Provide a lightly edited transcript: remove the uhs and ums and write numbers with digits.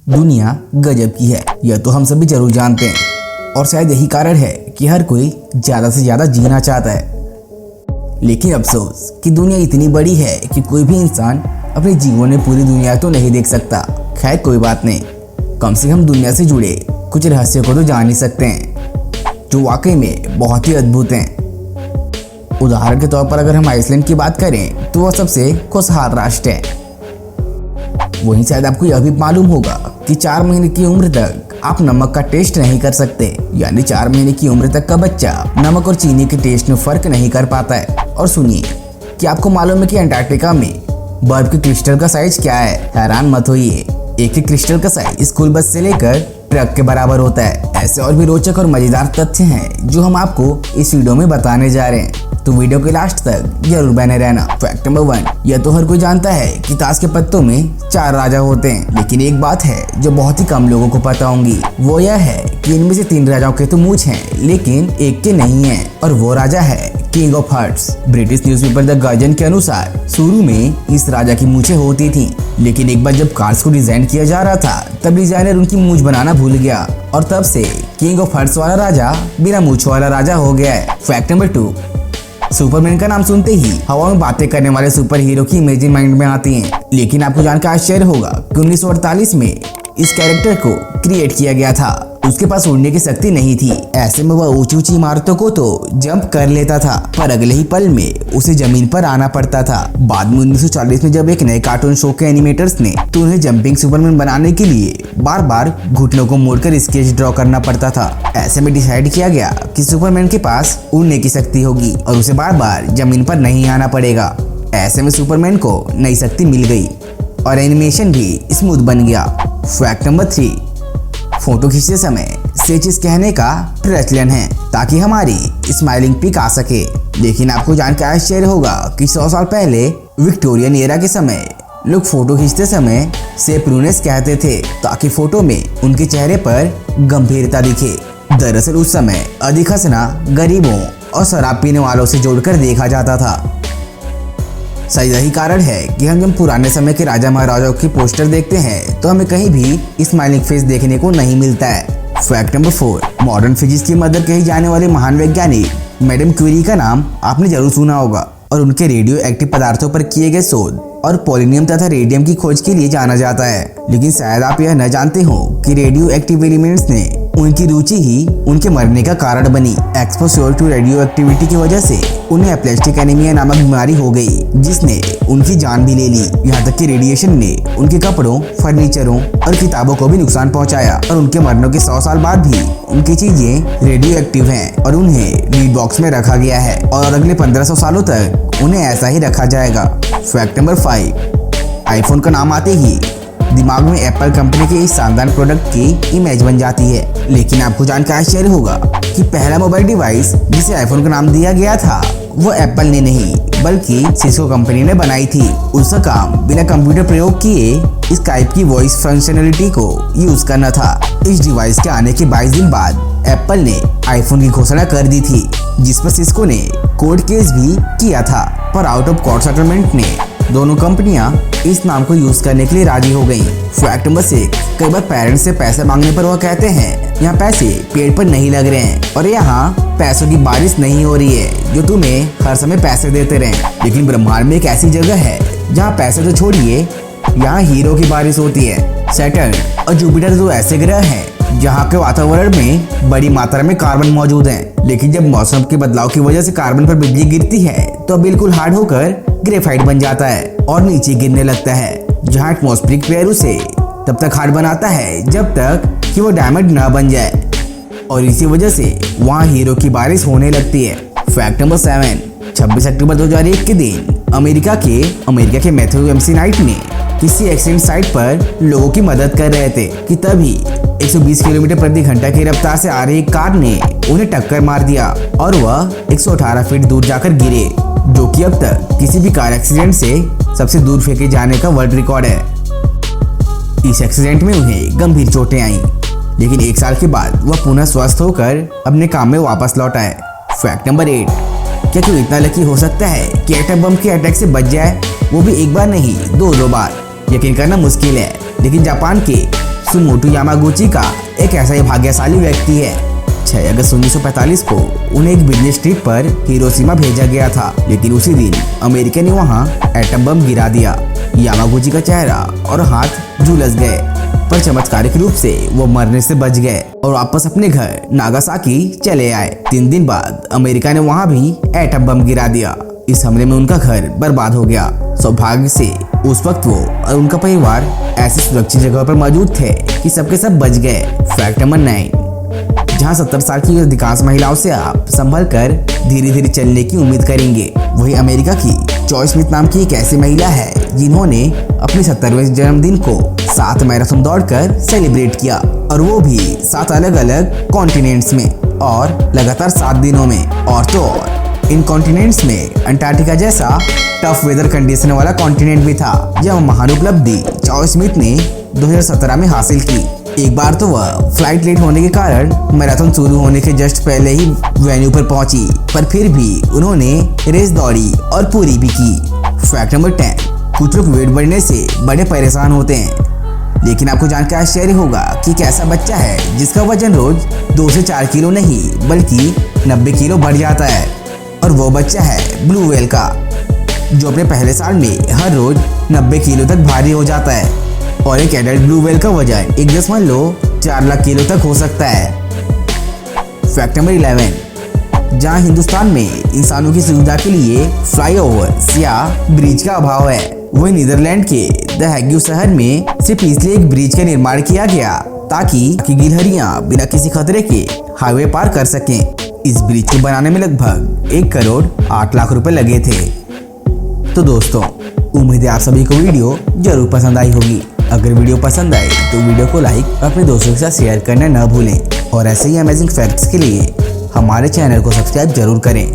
दुनिया गजब की है, यह तो हम सभी जरूर जानते हैं और शायद यही कारण है कि हर कोई ज़्यादा से ज़्यादा जीना चाहता है। लेकिन अफसोस कि दुनिया इतनी बड़ी है कि कोई भी इंसान अपने जीवन में पूरी दुनिया तो नहीं देख सकता। खैर कोई बात नहीं, कम से कम दुनिया से जुड़े कुछ रहस्यों को तो जान ही सकते हैं जो वाकई में बहुत ही अद्भुत हैं। उदाहरण के तौर पर अगर हम आइसलैंड की बात करें तो वह सबसे खुशहाल राष्ट्र है। वहीं शायद आपको यह भी मालूम होगा कि 4 महीने की उम्र तक आप नमक का टेस्ट नहीं कर सकते, यानी 4 महीने की उम्र तक का बच्चा नमक और चीनी के टेस्ट में फर्क नहीं कर पाता है। और सुनिए कि आपको मालूम है कि अंटार्कटिका में बर्फ के क्रिस्टल का साइज क्या है। हैरान मत होइए, एक क्रिस्टल का साइज स्कूल बस से लेकर ट्रक के बराबर होता है। ऐसे और भी रोचक और मजेदार तथ्य हैं जो हम आपको इस वीडियो में बताने जा रहे हैं, तो वीडियो के लास्ट तक जरूर बने रहना। फैक्ट नंबर 1, यह तो हर कोई जानता है कि ताश के पत्तों में 4 राजा होते हैं, लेकिन एक बात है जो बहुत ही कम लोगों को पता होंगी, वो यह है कि इनमें से 3 राजाओं के तो मूंछ हैं लेकिन एक के नहीं है, और वो राजा है king of hearts. British newspaper the guardian के अनुसार शुरू में इस राजा की मूंछें होती थी, लेकिन एक बार जब कार्स को डिजाइन किया जा रहा था तब डिजाइनर उनकी मूंछ बनाना भूल गया और तब से किंग ऑफ हार्ट्स वाला राजा बिना मूंछ वाला राजा हो गया है। फैक्ट नंबर 2, सुपरमैन का नाम सुनते ही हवा में बातें करने वाले सुपर हीरो की इमेजिंग माइंड में आती है, लेकिन आपको जानकर आश्चर्य होगा कि 1948 में इस कैरेक्टर को क्रिएट किया गया था। उसके पास उड़ने की शक्ति नहीं थी, ऐसे में वह ऊंची ऊंची इमारतों को तो जंप कर लेता था, पर अगले ही पल में उसे जमीन पर आना पड़ता था। बाद में 1940 में जब एक नए कार्टून शो के एनिमेटर्स ने तो उन्हें जंपिंग सुपरमैन बनाने के लिए बार बार घुटनों को मोड़कर स्केच ड्रॉ करना पड़ता था। ऐसे में डिसाइड किया गया कि सुपरमैन के पास उड़ने की शक्ति होगी और उसे बार बार जमीन पर नहीं आना पड़ेगा। ऐसे में सुपरमैन को नई शक्ति मिल गई और एनिमेशन भी स्मूथ बन गया। फैक्ट नंबर 3, फोटो खींचते समय से चीज कहने का प्रचलन है ताकि हमारी स्माइलिंग पिक आ सके, लेकिन आपको जानकर आश्चर्य होगा कि 100 साल पहले विक्टोरियन एरा के समय लोग फोटो खींचते समय से प्रूनेस कहते थे ताकि फोटो में उनके चेहरे पर गंभीरता दिखे। दरअसल उस समय अधिक हंसना गरीबों और शराब पीने वालों से जोड़कर देखा जाता था। सही यही कारण है कि हम जब पुराने समय के राजा महाराजाओं की पोस्टर देखते हैं तो हमें कहीं भी स्माइलिंग फेस देखने को नहीं मिलता है। फैक्ट नंबर 4, मॉडर्न फिजिक्स की मदर कही जाने वाले महान वैज्ञानिक मैडम क्यूरी का नाम आपने जरूर सुना होगा और उनके रेडियो एक्टिव पदार्थों पर किए गए शोध और पोलिनियम तथा रेडियम की खोज के लिए जाना जाता है। लेकिन शायद आप यह न जानते हो कि रेडियो एक्टिव एलिमेंट्स ने उनकी रुचि ही उनके मरने का कारण बनी। एक्सपोजर टू रेडियो एक्टिविटी की वजह से उन्हें एप्लेस्टिक एनीमिया नामक बीमारी हो गई जिसने उनकी जान भी ले ली। यहाँ तक कि रेडिएशन ने उनके कपड़ों, फर्नीचरों और किताबों को भी नुकसान पहुँचाया और उनके मरने के 100 साल बाद भी उनकी चीजें रेडियो एक्टिव हैं और उन्हें रीड बॉक्स में रखा गया है और अगले 1500 सालों तक उन्हें ऐसा ही रखा जाएगा। फैक्ट नंबर 5, आईफोन का नाम आते ही दिमाग में एप्पल कंपनी के इस शानदार प्रोडक्ट की इमेज बन जाती है, लेकिन आपको जानकर आश्चर्य होगा कि पहला मोबाइल डिवाइस जिसे आईफोन का नाम दिया गया था वो एप्पल ने नहीं बल्कि सिस्को कंपनी ने बनाई थी। उसका काम बिना कंप्यूटर प्रयोग किए स्काइप की वॉइस फंक्शनलिटी को यूज करना था। इस डिवाइस के आने के 22 दिन बाद एप्पल ने आईफोन की घोषणा कर दी थी, जिस पर सिस्को ने कोर्ट केस भी किया था, पर आउट ऑफ कोर्ट सेटलमेंट ने दोनों कंपनियां इस नाम को यूज करने के लिए राजी हो गईं। फैक्ट नंबर 6, कई बार पेरेंट्स से पैसे मांगने पर वह कहते हैं यहाँ पैसे पेड़ पर नहीं लग रहे हैं और यहाँ पैसों की बारिश नहीं हो रही है जो तुम्हें हर समय पैसे देते रहें। लेकिन ब्रह्मांड में एक ऐसी जगह है जहाँ पैसे तो छोड़िए, यहाँ हीरो की बारिश होती है। सैटर्न और जुपिटर दो ऐसे ग्रह हैं जहाँ के वातावरण में बड़ी मात्रा में कार्बन मौजूद है, लेकिन जब मौसम के बदलाव की वजह से कार्बन पर बिजली गिरती है तो बिल्कुल हार्ड होकर ग्रेफाइट बन जाता है और नीचे गिरने लगता है, जहाँ एटमॉस्फेरिक पेयर उसे तब तक हार्ड बनाता है जब तक कि वो डायमंड न बन जाए और इसी वजह से वहाँ हीरो की बारिश होने लगती है। फैक्ट नंबर 7, 26 अक्टूबर 2001 के दिन अमेरिका के मैथ्यू एमसीनाइट ने किसी एक्सीडेंट साइट पर लोगों की मदद कर रहे थे कि तभी 120 किलोमीटर प्रति घंटा की रफ्तार से आ रही कार ने उन्हें टक्कर मार दिया और वह 118 फीट दूर जाकर गिरे, जो कि अब तक किसी भी कार एक्सीडेंट से सबसे दूर फेंके जाने का वर्ल्ड रिकॉर्ड है। इस एक्सीडेंट में उन्हें गंभीर चोटें आईं, लेकिन 1 साल के बाद वह पुनः स्वस्थ होकर अपने काम में वापस लौट आए। फैक्ट नंबर 8, क्या कोई इतना लकी हो सकता है कि एटम बम के अटैक से बच जाए, वो भी एक बार नहीं 2 बार। यकीन करना मुश्किल है, लेकिन जापान के मात्सुमोटो यामागुची का एक ऐसा ही भाग्यशाली व्यक्ति है। 6 अगस्त 1945 को उन्हें एक बिजनेस ट्रिप पर हिरोशिमा भेजा गया था, लेकिन उसी दिन अमेरिका ने वहां एटम बम गिरा दिया। यामागुची का चेहरा और हाथ झुलस गए, पर चमत्कारिक रूप से वो मरने से बच गए और वापस अपने घर नागासाकी चले आए। 3 दिन बाद अमेरिका ने वहां भी एटम बम गिरा दिया। इस हमले में उनका घर बर्बाद हो गया। सौभाग्य से उस वक्त वो और उनका परिवार ऐसी सुरक्षित जगह पर मौजूद थे कि सबके सब बच गए। फैक्ट नंबर 9, जहां 70 साल की अधिकांश महिलाओं से आप संभल कर धीरे धीरे चलने की उम्मीद करेंगे, वही अमेरिका की जॉय स्मिथ नाम की एक ऐसी महिला है जिन्होंने अपने 70वें जन्मदिन को 7 मैराथन दौड़कर सेलिब्रेट किया, और वो भी 7 अलग अलग कॉन्टिनेंट्स में और लगातार 7 दिनों में। और तो और इन कॉन्टिनेंट्स में अंटार्कटिका जैसा टफ वेदर कंडीशन वाला कॉन्टिनेंट भी था। यह महान उपलब्धि जॉय स्मिथ ने 2017 में हासिल की। एक बार तो वह फ्लाइट लेट होने के कारण मैराथन शुरू होने के जस्ट पहले ही वेन्यू पर पहुंची, पर फिर भी उन्होंने रेस दौड़ी और पूरी भी की। फैक्ट नंबर 10, कुछ लोग वेट बढ़ने से बड़े परेशान होते हैं, लेकिन आपको जानकर आश्चर्य होगा कि एक ऐसा बच्चा है जिसका वजन रोज 2 से 4 किलो नहीं बल्कि 90 किलो बढ़ जाता है, और वो बच्चा है ब्लू व्हेल का, जो अपने पहले साल में हर रोज 90 किलो तक भारी हो जाता है। और एक एडल्ट ब्लू व्हेल का वजन 1.4 लाख किलो तक हो सकता है। फैक्ट नंबर 11, जहां हिंदुस्तान में इंसानों की सुविधा के लिए फ्लाईओवर या ब्रिज का अभाव है, वही नीदरलैंड के द हैग शहर में सिर्फ इसलिए एक ब्रिज का निर्माण किया गया ताकि गिलहरियां बिना किसी खतरे के हाईवे पार कर सकें। इस ब्रिज को बनाने में लगभग 1 करोड़ 8 लाख रुपए लगे थे। तो दोस्तों, उम्मीद है आप सभी को वीडियो जरूर पसंद आई होगी। अगर वीडियो पसंद आए तो वीडियो को लाइक और अपने दोस्तों के साथ शेयर करना न भूलें, और ऐसे ही अमेजिंग फैक्ट्स के लिए हमारे चैनल को सब्सक्राइब जरूर करें।